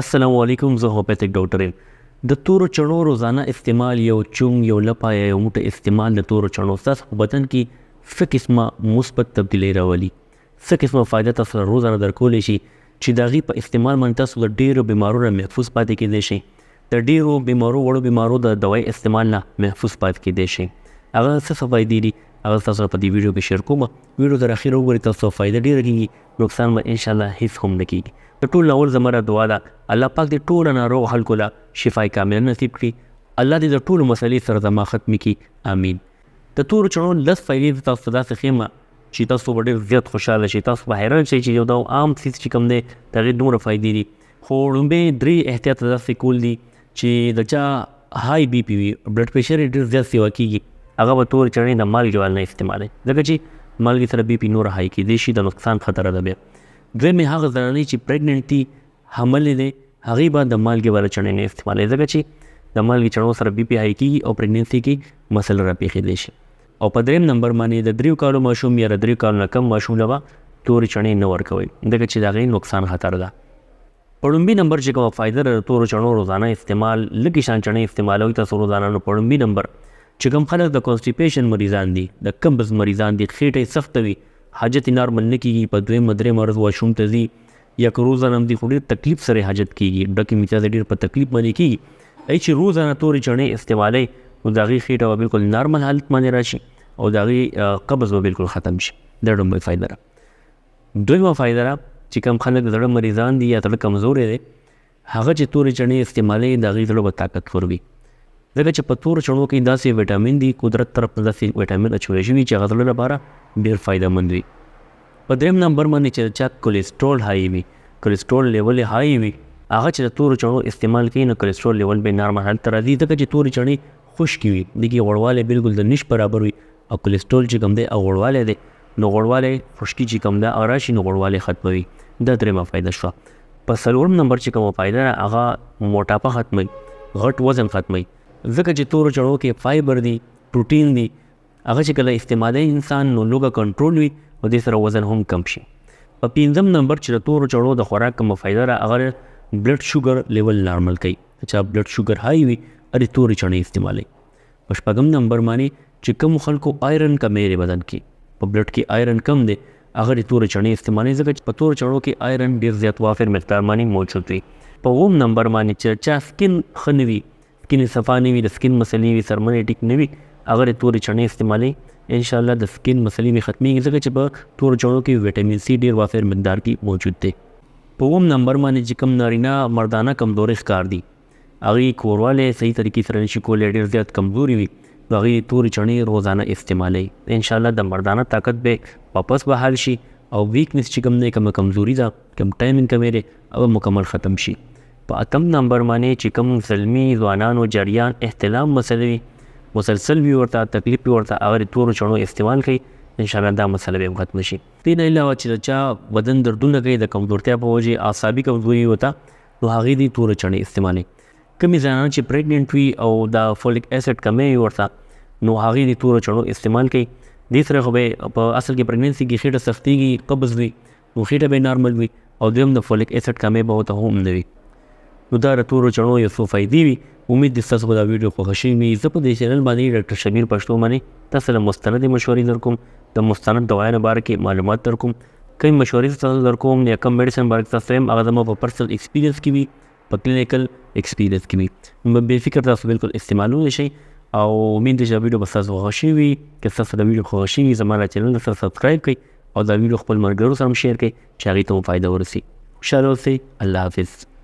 السلام علیکم، زه هومیوپیتھک ډاکټر یم. د تورو چڼو روزانه استعمال یو چونګ یو لپه یا یو موټه استعمال د تورو چڼو ستاسو په بدن کې څه قسمه مثبت تبدیلۍ راولي، څه قسمه فایده تاسو سره روزانه درکولی شي چې د هغې په استعمال باندې تاسو د ډېرو بیمارو نه محفوظ پاتې کیدی شئ، د ډېرو بیمارو وړو بیمارو د دوایي استعمال نه محفوظ پاتې کیدی شئ. هغه څه فایدې دي هغه تاسو سره په دې ویډیو کې شیر کوم. ویډیو تر اخره وګورئ، تاسو فایده ډېره کېږي، نقصان به انشاءالله هېڅ هم نه کېږي. د ټول اول زما دعا ده الله پاک دې ټولو ناروغو خلکو له شفای کامله نصیب کړي، الله دې د ټولو مسلې سره زما ختمې کړي، امین. د تورو چڼو 10 فایدې تاسو ته داسې ښیم چې تاسو به ډېر زیات خوشحاله شئ، تاسو به حیران شئ چې یو دا عام څیز چې کوم دی د هغې دومره فایدې دي. خو لومبې 3 احتیاط داسې کول دي چې د چا های بي پي وي، بلډ پریشر یې ډېر زیات سیوا کېږي، هغه به تورې چڼې د مالګې جوال نه استعمالوي، ځکه چې مالګې سره بي پي نور های کېدی شي، د نقصان خطره ده. بیا دویمې هغه زنانې چې پریګننټ دي، حمل دی، هغې به د مالګې والا چڼې نه استعمالوي، ځکه چې د مالګې چڼو سره بي پي های کېږي او پریګننسي کې مسله راپېښېدی شي. او په 3 نمبر باندې د 3 کالو ماشوم یا د 3 کالو نه کم ماشوم له به تورې چڼې نه ورکوئ، ځکه چې د هغې نقصان خطر ده. په لومبي نمبر چې کومه فایده د تورو چڼو روزانه استعمال، لږې شان چڼې استعمالوئ تاسو روزانه. نو په لومبي نمبر چې کوم خلک د کانسټیپیشن مریضان دي، د قبض مریضان دي، خېټه یې سخته وي، حاجت یې نارمل نه کېږي، په 2 3 ورځ واشروم ته ځي یا که روزانه هم دي خو ډېر تکلیف سره حاجت کېږي، ډکې میتاز ډېر په تکلیف باندې کېږي، ای چې روزانه تورې چڼې استعمالوي نو د هغې خېټه به بلکل نارمل حالت باندې راشي او د هغې قبض به بلکل ختم شي. دا لومړۍ فایده ده. دویمه فایده ده چې کوم خلک د زړه مریضان دي یا زړه کمزوری دی، هغه چې تورې چڼې استعمالوي د هغې زړه به طاقتور وي، ځکه چې په تورو چڼو کې داسې ویټامین دي، قدرت طرف نه داسې ویټامین اچولی شوي چې هغه زړه لپاره ډېر فایده مند وي. په 3 نمبر باندې چې چا کولیسټرول های وي، کولیسټرول لیول یې های وي، هغه چې د تورو چڼو استعمال کوي نو کولیسټرول لیول به نارمل حالت ته راځي، ځکه چې تورې چڼې خشکې وي، د کې غوړوالی بلکل د نش برابر وي، او کولیسټرول چې کوم دی او غوړوالی دی نو غوړوالی خشکي چې کوم ده هغه راشي نو غوړوالی ختموي. دا 3مه فایده شوه. په 4 نمبر چې کومه فایده ده هغه موټاپه ختموي، غټ وزن ختموي، ځکه چې تورو چڼو کې فایبر دی، پروټین دی، هغه چې کله استعمالوي انسان نو لوږه کنټرول وي او دې سره وزن هم کم شي. په 5م نمبر چې د تورو چڼو د خوراک کومه فایده ده هغه بلډ شوګر لیول نارمل کوي، چې بلډ شوګر های وي هغې تورې چڼې استعمالوي. په 6م نمبر باندې چې کوم خلکو آیرن کمی دی بدن کې، په بلډ کې آیرن کم دی، هغه د تورې چڼې استعمالوي، ځکه چې په تورو چڼو کې آیرن ډېر زیات وافر مقدار باندې موجود وي. په 9م نمبر باندې چې چا سکن ښه نه وي، سکن یې صفا نه وي، د سکن مسلې وي، سرمنې ټیک نه وي، هغه د تورې چڼې استعمالوي، انشاءالله د سکن مسلې مې ختمېږي، ځکه چې په تورو چڼو کې ویټامین سي ډېر وافر مقدار کې موجود دی. په 9م نمبر باندې چې کوم نارینه مردانه کمزوري ښکار دي، هغې کوروالی صحیح طریقې سره نشي کولی، ډېر زیات کمزوري وي، نو هغې تورې چڼې روزانه استعمالوي، انشاءالله د مردانه طاقت به واپس بحال شي او ویکنس چې کوم دی، کومه کمزوري ده، کوم ټایمینګ کمی دی، هغه مکمل ختم شي. په 8م نمبر باندې چې کوم زلمي ځوانانو جریان احتلام مسله وي، مسلسل وي ورته، تکلیف وي ورته، هغه د تورو چڼو استعمال کوي، انشاءالله دا مسله به هم ختمه شي. دې نه علاوه چې د چا بدن دردونه کوي د کمزورتیا په وجې، اعصابي کمزوري ورته، نو هغې دې تورې چڼې استعمالوي. کومې زنانه چې پریګننټ وي او د فولیک ایسډ کمی وي ورته، نو هغې د تورو چڼو استعمال کوي. دې سره خو به په اصل کې پریګننسي کې خېټه سختېږي، قبض وي، نو خېټه به نارمل وي، او دویم د فولیک ایسډ کمی به ورته هم نه وي. نو دا د تورو چڼو یو څو فایدې وي. امید دې ستاسو به دا ویډیو خوښه شوې وي. زه په دې چینل باندې ډاکټر شمیر پښتو باندې تاسو له مستندې مشورې درکوم، د مستند دوایانو باره کې معلومات درکوم، کوم مشورې تاسو درکوم یا کوم میډیسن باره کې تاسو یم هغه زما په پرسنل ایکسپیرینس کې وي، په کلینیکل ایکسپیرینس کې وي، نو بې فکر تاسو بلکل استعمالولی شئ. او امید دی چې دا ویډیو به ستاسو خوښه شوې وي. که ستاسو دا ویډیو خوښه شوې وي زما دا چینل سره سبسکرایب کړئ او دا ویډیو خپل ملګرو سره هم شیر کړئ چې هغې ته مو فایده ورسي. خوشحاله اوسئ. الله حافظ.